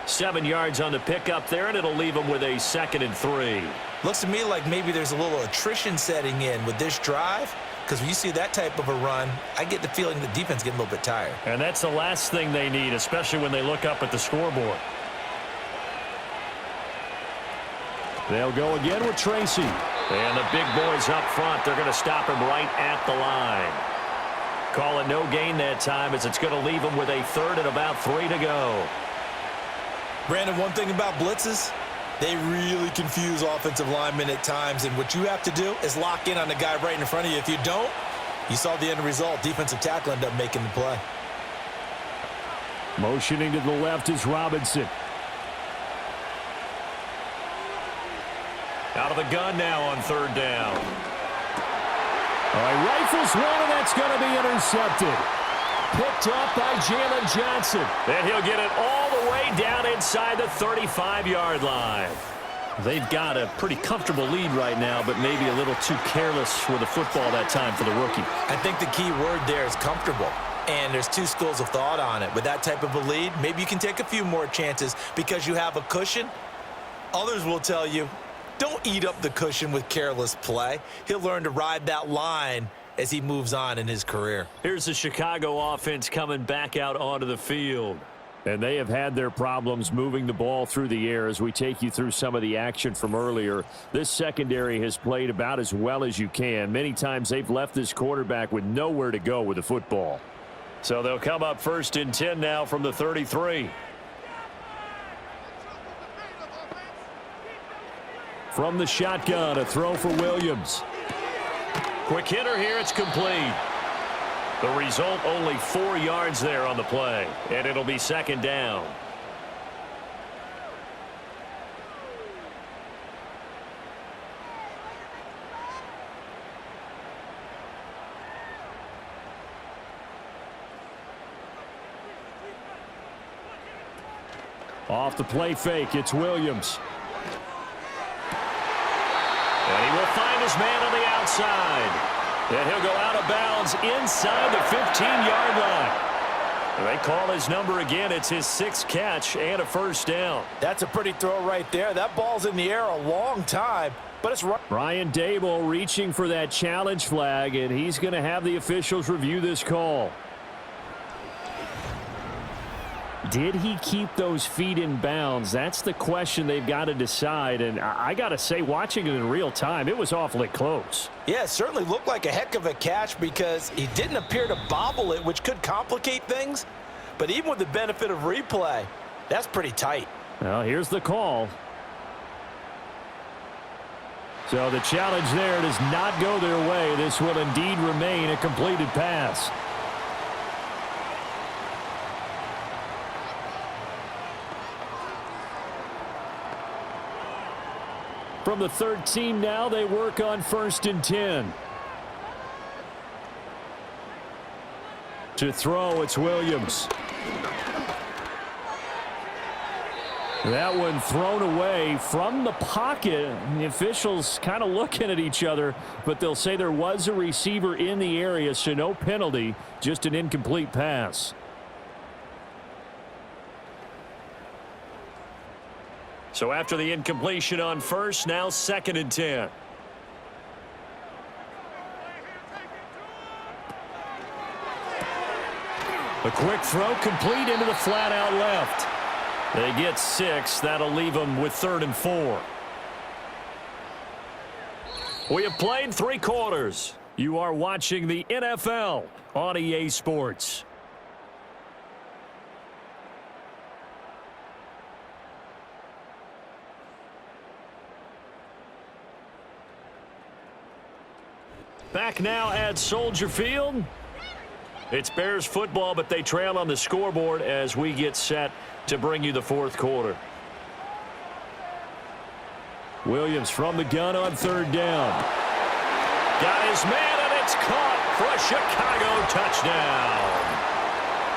S5: 7 yards on the pickup there, and it'll leave him with a 2nd and 3.
S3: Looks to me like maybe there's a little attrition setting in with this drive, because when you see that type of a run, I get the feeling the defense getting a little bit tired.
S2: And that's the last thing they need, especially when they look up at the scoreboard. They'll go again with Tracy.
S5: And the big boys up front, they're going to stop him right at the line. Call it no gain that time, as it's going to leave him with a 3rd and about 3 to go.
S3: Brandon, one thing about blitzes, they really confuse offensive linemen at times, and what you have to do is lock in on the guy right in front of you. If you don't, you saw the end result. Defensive tackle ended up making the play.
S2: Motioning to the left is Robinson.
S5: Out of the gun now on 3rd down.
S2: All right, rifles one, and that's going to be intercepted. Picked up by Jalen Johnson.
S5: And he'll get it all the way down inside the 35-yard line.
S2: They've got a pretty comfortable lead right now, but maybe a little too careless with the football that time for the rookie.
S3: I think the key word there is comfortable. And there's 2 schools of thought on it. With that type of a lead, maybe you can take a few more chances because you have a cushion. Others will tell you, don't eat up the cushion with careless play. He'll learn to ride that line as he moves on in his career.
S5: Here's the Chicago offense coming back out onto the field.
S2: And they have had their problems moving the ball through the air as we take you through some of the action from earlier. This secondary has played about as well as you can. Many times they've left this quarterback with nowhere to go with the football.
S5: So they'll come up 1st and 10 now from the 33.
S2: From the shotgun, a throw for Williams.
S5: Quick hitter here, it's complete. The result, only 4 yards there on the play, and it'll be 2nd down.
S2: Off the play fake, it's Williams.
S5: And he will find his man on the outside. And he'll go out of bounds inside the 15-yard line. And they call his number again. It's his 6th catch and a first down.
S4: That's a pretty throw right there. That ball's in the air a long time, but it's right.
S2: Brian Dable reaching for that challenge flag, and he's going to have the officials review this call. Did he keep those feet in bounds? That's the question they've got to decide. And I got to say, watching it in real time, it was awfully close.
S4: Yeah, it certainly looked like a heck of a catch because he didn't appear to bobble it, which could complicate things. But even with the benefit of replay, that's pretty tight.
S2: Well, here's the call. So the challenge there does not go their way. This will indeed remain a completed pass. From the 13 now, they work on 1st and 10. To throw, it's Williams. That one thrown away from the pocket. The officials kind of looking at each other, but they'll say there was a receiver in the area, so no penalty, just an incomplete pass.
S5: So after the incompletion on first, now 2nd and 10.
S2: A quick throw complete into the flat out left. They get 6. That'll leave them with 3rd and 4.
S5: We have played 3 quarters.
S2: You are watching the NFL on EA Sports.
S5: Back now at Soldier Field. It's Bears football, but they trail on the scoreboard as we get set to bring you the 4th quarter.
S2: Williams from the gun on 3rd down.
S5: Got his man, and it's caught for a Chicago touchdown.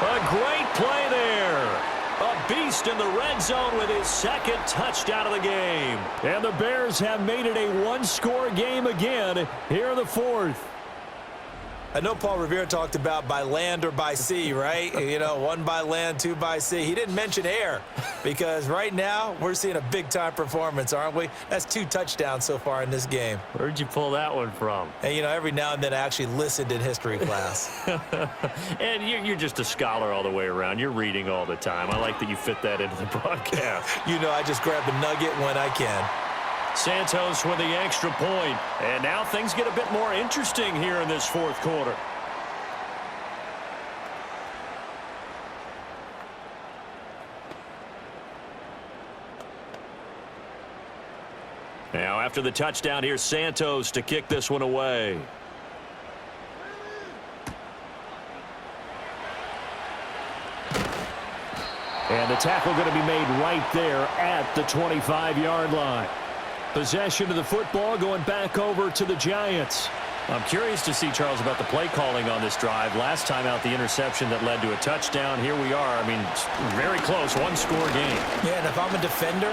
S5: A great play there. A beast in the red zone with his 2nd touchdown of the game.
S2: And the Bears have made it a one-score game again. Here are the 4th.
S3: I know Paul Revere talked about by land or by sea, right? You know, 1 by land, 2 by sea. He didn't mention air because right now we're seeing a big-time performance, aren't we? That's 2 touchdowns so far in this game.
S5: Where'd you pull that one from?
S3: And, you know, every now and then I actually listened in history class.
S5: And you're just a scholar all the way around. You're reading all the time. I like that you fit that into the broadcast.
S3: You know, I just grab a nugget when I can.
S5: Santos with the extra point. And now things get a bit more interesting here in this 4th quarter. Now after the touchdown, here's Santos to kick this one away.
S2: And the tackle going to be made right there at the 25-yard line. Possession of the football going back over to the Giants.
S5: I'm curious to see, Charles, about the play calling on this drive. Last time out, the interception that led to a touchdown. Here we are. I mean, very close, 1-score game.
S3: Yeah, and if I'm a defender,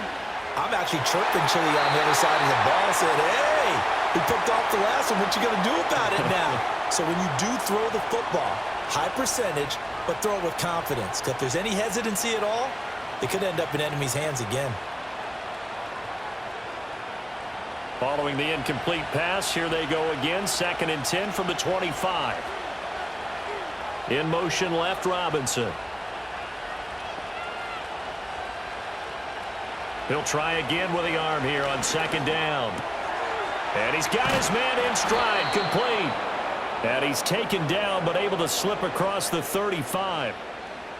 S3: I'm actually chirping Chili on the other side of the ball, saying, hey, we picked off the last one. What you going to do about it now? So when you do throw the football, high percentage, but throw it with confidence. Because if there's any hesitancy at all, it could end up in enemy's hands again.
S5: Following the incomplete pass, here they go again. 2nd and 10 from the 25. In motion left, Robinson. He'll try again with the arm here on 2nd down. And he's got his man in stride, complete. And he's taken down, but able to slip across the 35.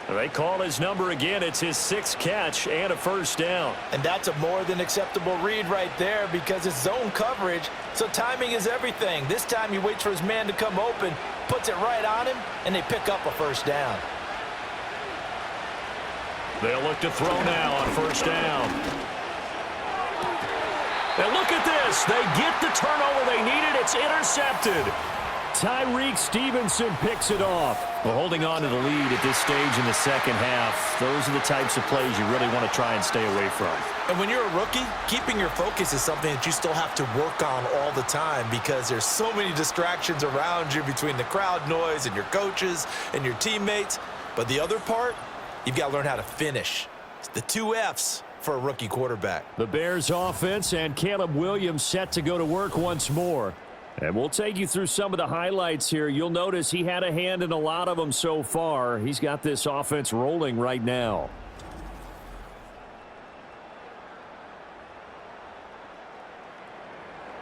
S5: They call his number again. It's his 6th catch and a 1st down.
S4: And that's a more than acceptable read right there because it's zone coverage, so timing is everything. This time he waits for his man to come open, puts it right on him, and they pick up a 1st down.
S5: They'll look to throw now on 1st down. And look at this. They get the turnover they needed. It's intercepted.
S2: Tyreek Stevenson picks it off.
S5: Well, holding on to the lead at this stage in the 2nd half, those are the types of plays you really want to try and stay away from.
S3: And when you're a rookie, keeping your focus is something that you still have to work on all the time because there's so many distractions around you between the crowd noise and your coaches and your teammates. But the other part, you've got to learn how to finish. It's the 2 F's for a rookie quarterback.
S2: The Bears offense and Caleb Williams set to go to work once more. And we'll take you through some of the highlights here. You'll notice he had a hand in a lot of them so far. He's got this offense rolling right now.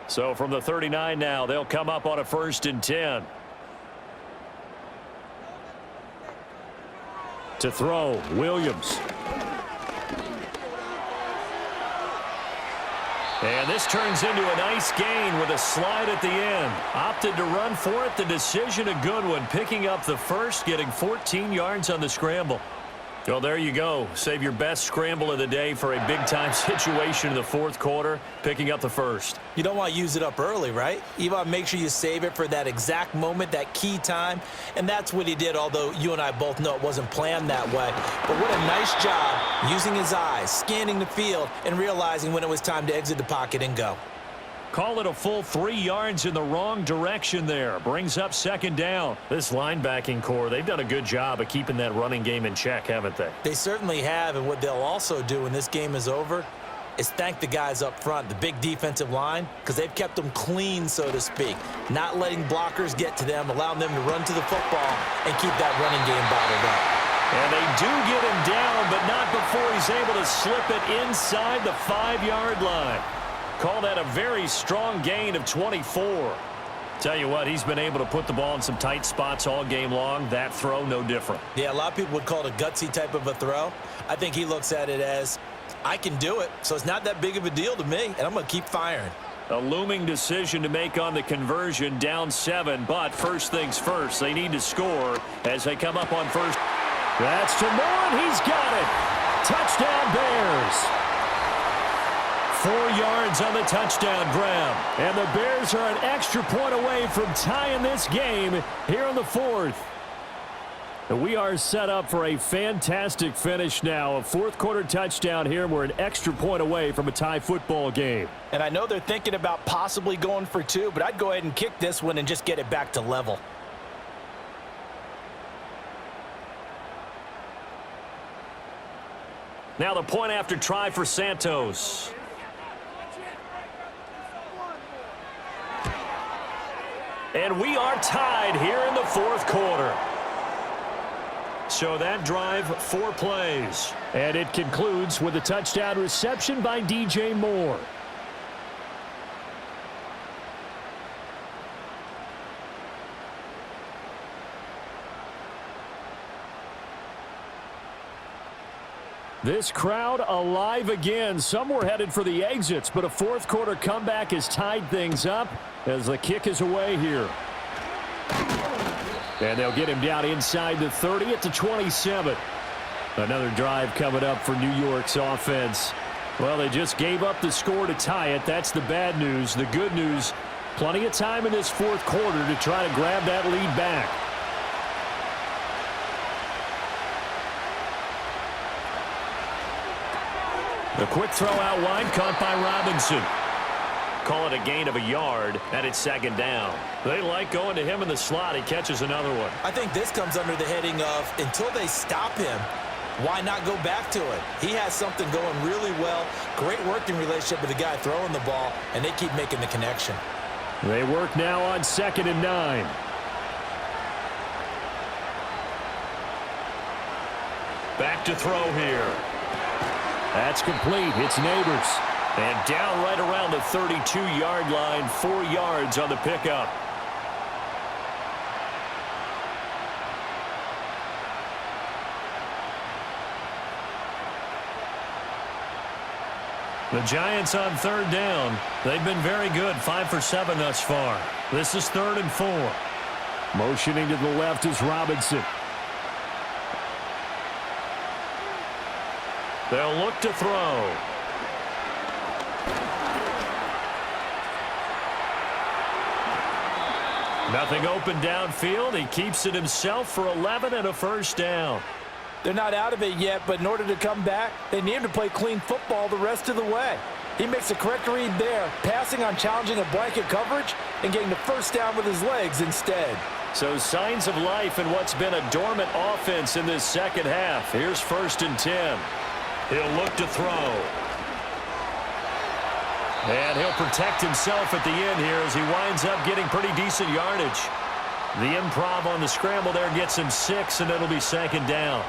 S5: So from the 39 now, they'll come up on a 1st and 10.
S2: To throw, Williams.
S5: And this turns into a nice gain with a slide at the end. Opted to run for it. The decision a good one. Picking up the 1st, getting 14 yards on the scramble.
S2: Well, there you go. Save your best scramble of the day for a big-time situation in the fourth quarter, picking up the first.
S3: You don't want to use it up early, right? You want to make sure you save it for that exact moment, that key time, and that's what he did, although you and I both know it wasn't planned that way. But what a nice job using his eyes, scanning the field, and realizing when it was time to exit the pocket and go.
S2: Call it a full 3 yards in the wrong direction there. Brings up second down. This linebacking core, they've done a good job of keeping that running game in check, haven't they?
S3: They certainly have, and what they'll also do when this game is over is thank the guys up front, the big defensive line, because they've kept them clean, so to speak, not letting blockers get to them, allowing them to run to the football and keep that running game bottled up.
S2: And they do get him down, but not before he's able to slip it inside the 5-yard line. Call that a very strong gain of 24. Tell you what, he's been able to put the ball in some tight spots all game long. That throw, no different.
S3: Yeah, a lot of people would call it a gutsy type of a throw. I think he looks at it as, I can do it, so it's not that big of a deal to me, and I'm going to keep firing.
S2: A looming decision to make on the conversion, down 7, but first things first, they need to score as they come up on first. That's to Moore, and he's got it. Touchdown, Bears. 4 yards on the touchdown grab. And the Bears are an extra point away from tying this game here in the fourth. And we are set up for a fantastic finish now. A fourth-quarter touchdown here. We're an extra point away from a tie football game.
S4: And I know they're thinking about possibly going for 2, but I'd go ahead and kick this one and just get it back to level.
S2: Now the point after try for Santos. And we are tied here in the fourth quarter. So that drive, 4 plays. And it concludes with a touchdown reception by DJ Moore. This crowd alive again. Some were headed for the exits, but a fourth quarter comeback has tied things up as the kick is away here. And they'll get him down inside the 30 at the 27. Another drive coming up for New York's offense. Well, they just gave up the score to tie it. That's the bad news. The good news, plenty of time in this fourth quarter to try to grab that lead back. The quick throw out wide, caught by Robinson. Call it a gain of a yard, and it's second down. They like going to him in the slot. He catches another one.
S3: I think this comes under the heading of, until they stop him, why not go back to it? He has something going really well. Great working relationship with the guy throwing the ball, and they keep making the connection.
S2: They work now on 2nd and 9. Back to throw here. That's complete. It's Neighbors. And down right around the 32-yard line, 4 yards on the pickup. The Giants on 3rd down. They've been very good, 5 for 7 thus far. This is 3rd and 4. Motioning to the left is Robinson. They'll look to throw. Nothing open downfield. He keeps it himself for 11 and a first down.
S4: They're not out of it yet, but in order to come back, they need him to play clean football the rest of the way. He makes a correct read there, passing on challenging a blanket coverage and getting the first down with his legs instead.
S2: So signs of life in what's been a dormant offense in this second half. Here's 1st and 10. He'll look to throw. And he'll protect himself at the end here as he winds up getting pretty decent yardage. The improv on the scramble there gets him 6, and it'll be 2nd down.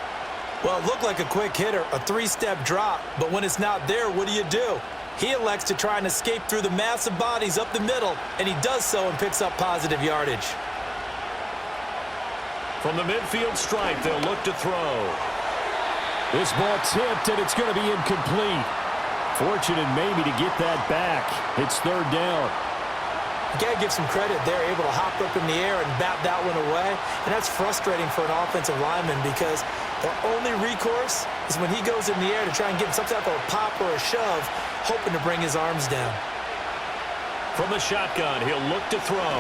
S3: Well, it looked like a quick hitter, a 3-step drop, but when it's not there, what do? He elects to try and escape through the massive bodies up the middle, and he does so and picks up positive yardage.
S2: From the midfield stripe, they'll look to throw. This ball tipped, and it's going to be incomplete. Fortunate maybe to get that back. It's 3rd down.
S3: You got to give some credit. They're able to hop up in the air and bat that one away. And that's frustrating for an offensive lineman because their only recourse is when he goes in the air to try and get some type of a pop or a shove, hoping to bring his arms down.
S2: From the shotgun, he'll look to throw.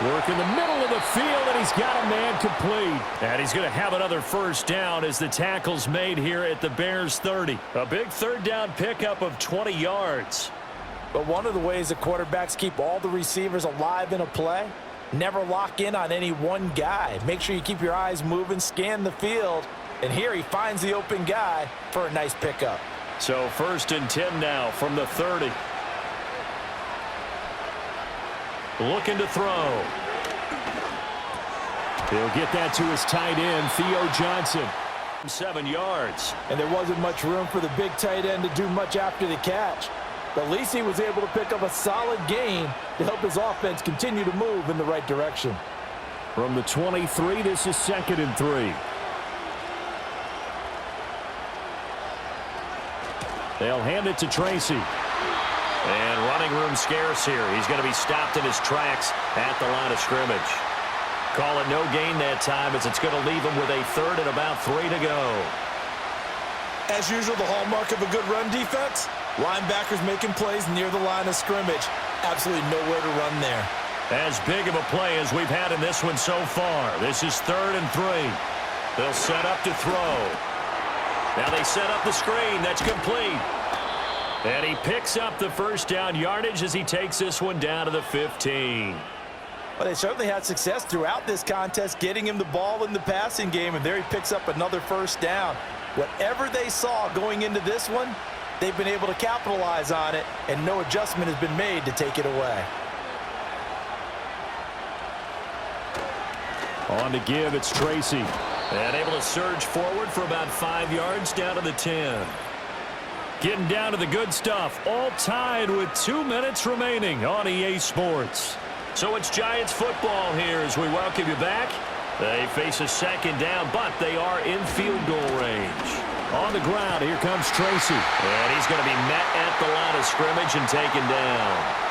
S2: Work in the middle of the field, and he's got a man complete. And he's going to have another first down as the tackle's made here at the Bears 30. A big third down pickup of 20 yards.
S4: But one of the ways that quarterbacks keep all the receivers alive in a play, never lock in on any one guy. Make sure you keep your eyes moving, scan the field. And here he finds the open guy for a nice pickup.
S2: So 1st and 10 now from the 30. Looking to throw. He'll get that to his tight end, Theo Johnson. 7 yards.
S4: And there wasn't much room for the big tight end to do much after the catch. But at least he was able to pick up a solid gain to help his offense continue to move in the right direction.
S2: From the 23, this is 2nd and 3. They'll hand it to Tracy. And running room scarce here. He's going to be stopped in his tracks at the line of scrimmage. Call it no gain that time as it's going to leave him with a 3rd and about 3 to go.
S3: As usual, the hallmark of a good run defense, linebackers making plays near the line of scrimmage. Absolutely nowhere to run there.
S2: As big of a play as we've had in this one so far. This is 3rd and 3. They'll set up to throw. Now they set up the screen. That's complete. And he picks up the first down yardage as he takes this one down to the 15.
S4: Well, they certainly had success throughout this contest, getting him the ball in the passing game, and there he picks up another first down. Whatever they saw going into this one, they've been able to capitalize on it, and no adjustment has been made to take it away.
S2: On to give, it's Tracy. And able to surge forward for about 5 yards down to the 10. Getting down to the good stuff, all tied with 2 minutes remaining on EA Sports. So it's Giants football here as we welcome you back. They face a 2nd down, but they are in field goal range. On the ground, here comes Tracy. And he's going to be met at the line of scrimmage and taken down.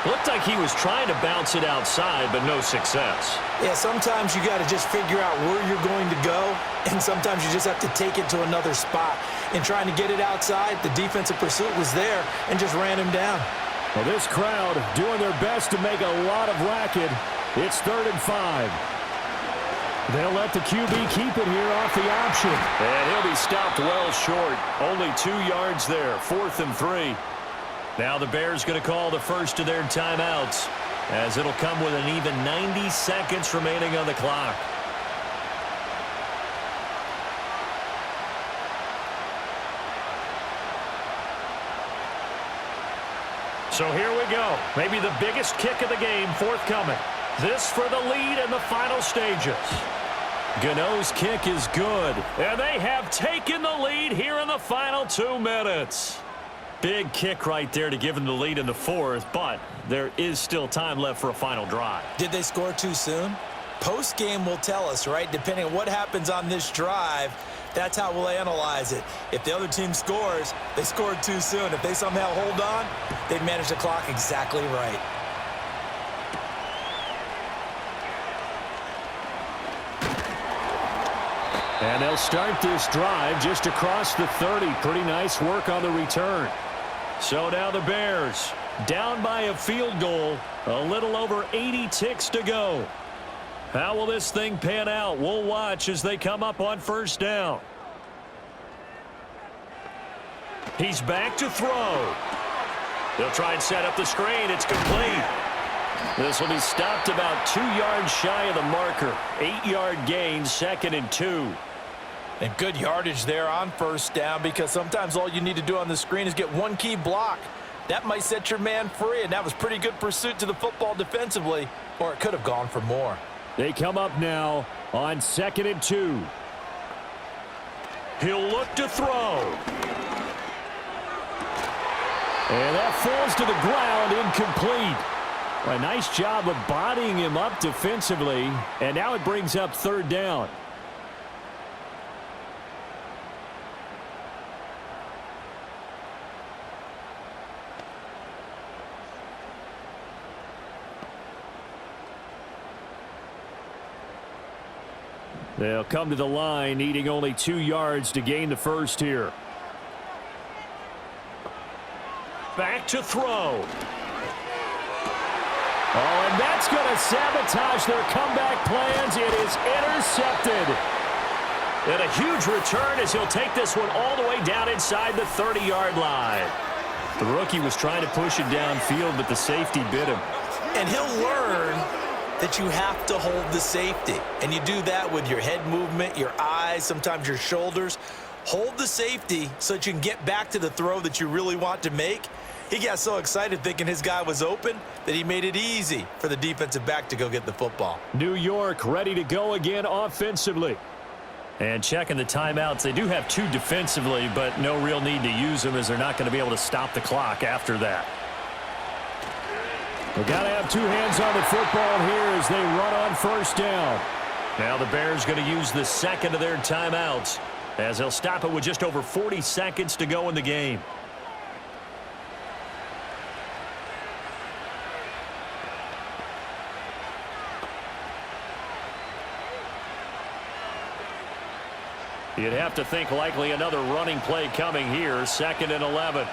S2: Looked like he was trying to bounce it outside, but no success.
S3: Yeah, sometimes you got to just figure out where you're going to go, and sometimes you just have to take it to another spot. In trying to get it outside, the defensive pursuit was there and just ran him down.
S2: Well, this crowd doing their best to make a lot of racket. It's 3rd and 5. They'll let the QB keep it here off the option. And he'll be stopped well short. Only 2 yards there. 4th and 3. Now the Bears going to call the first of their timeouts as it'll come with an even 90 seconds remaining on the clock. So here we go. Maybe the biggest kick of the game forthcoming. This for the lead in the final stages. Gano's kick is good. And they have taken the lead here in the final 2 minutes. Big kick right there to give them the lead in the 4th, but there is still time left for a final drive.
S3: Did they score too soon? Post-game will tell us, right? Depending on what happens on this drive, that's how we'll analyze it. If the other team scores, they scored too soon. If they somehow hold on, they've managed the clock exactly right.
S2: And they'll start this drive just across the 30. Pretty nice work on the return. So now the Bears down by a field goal. A little over 80 ticks to go. How will this thing pan out? We'll watch as they come up on first down. He's back to throw. They'll try and set up the screen. It's complete. This will be stopped about 2 yards shy of the marker. 8-yard gain, 2nd and 2.
S4: And good yardage there on first down because sometimes all you need to do on the screen is get one key block. That might set your man free, and that was pretty good pursuit to the football defensively, or it could have gone for more.
S2: They come up now on 2nd and 2. He'll look to throw. And that falls to the ground, incomplete. A nice job of bodying him up defensively, and now it brings up 3rd down. They'll come to the line, needing only 2 yards to gain the first here.
S5: Back to throw.
S2: Oh, and that's going to sabotage their comeback plans. It is intercepted.
S5: And a huge return as he'll take this one all the way down inside the 30-yard line.
S2: The rookie was trying to push it downfield, but the safety bit him.
S3: And he'll learn that you have to hold the safety. And you do that with your head movement, your eyes, sometimes your shoulders. Hold the safety so that you can get back to the throw that you really want to make. He got so excited thinking his guy was open that he made it easy for the defensive back to go get the football.
S2: New York ready to go again offensively.
S5: And checking the timeouts, they do have 2 defensively, but no real need to use them as they're not going to be able to stop the clock after that.
S2: We've got to have 2 hands on the football here as they run on first down.
S5: Now the Bears going to use the second of their timeouts as they'll stop it with just over 40 seconds to go in the game.
S2: You'd have to think likely another running play coming here, 2nd and 11.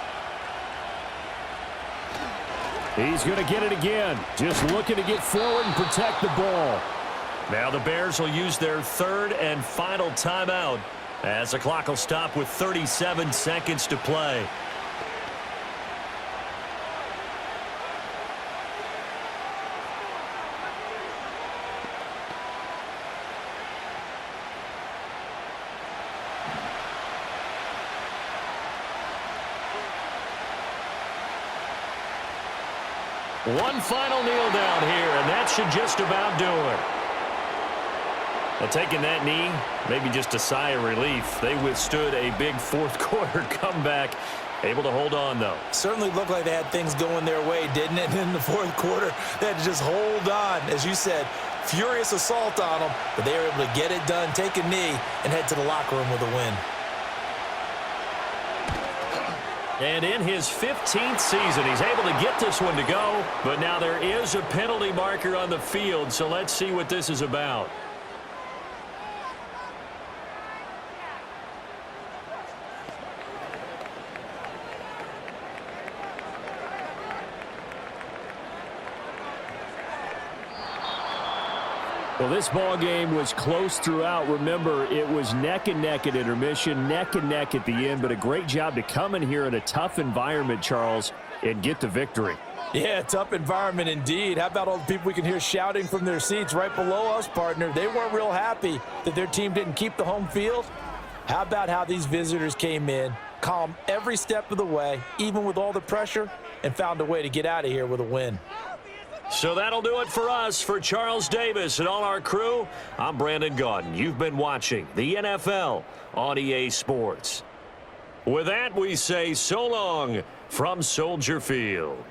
S2: He's going to get it again. Just looking to get forward and protect the ball.
S5: Now the Bears will use their 3rd and final timeout as the clock will stop with 37 seconds to play. One final kneel down here, and that should just about do it. And taking that knee, maybe just a sigh of relief. They withstood a big 4th quarter comeback. Able to hold on, though.
S3: Certainly looked like they had things going their way, didn't it? And in the 4th quarter, they had to just hold on. As you said, furious assault on them, but they were able to get it done, take a knee, and head to the locker room with a win.
S5: And in his 15th season, he's able to get this one to go. But now there is a penalty marker on the field, so let's see what this is about.
S2: Well, this ball game was close throughout. Remember, it was neck and neck at intermission, neck and neck at the end, but a great job to come in here in a tough environment, Charles, and get the victory.
S4: Yeah, tough environment indeed. How about all the people we can hear shouting from their seats right below us, partner? They weren't real happy that their team didn't keep the home field. How about how these visitors came in, calm every step of the way, even with all the pressure, and found a way to get out of here with a win.
S5: So that'll do it for us. For Charles Davis and all our crew, I'm Brandon Gaudin. You've been watching the NFL on EA Sports. With that, we say so long from Soldier Field.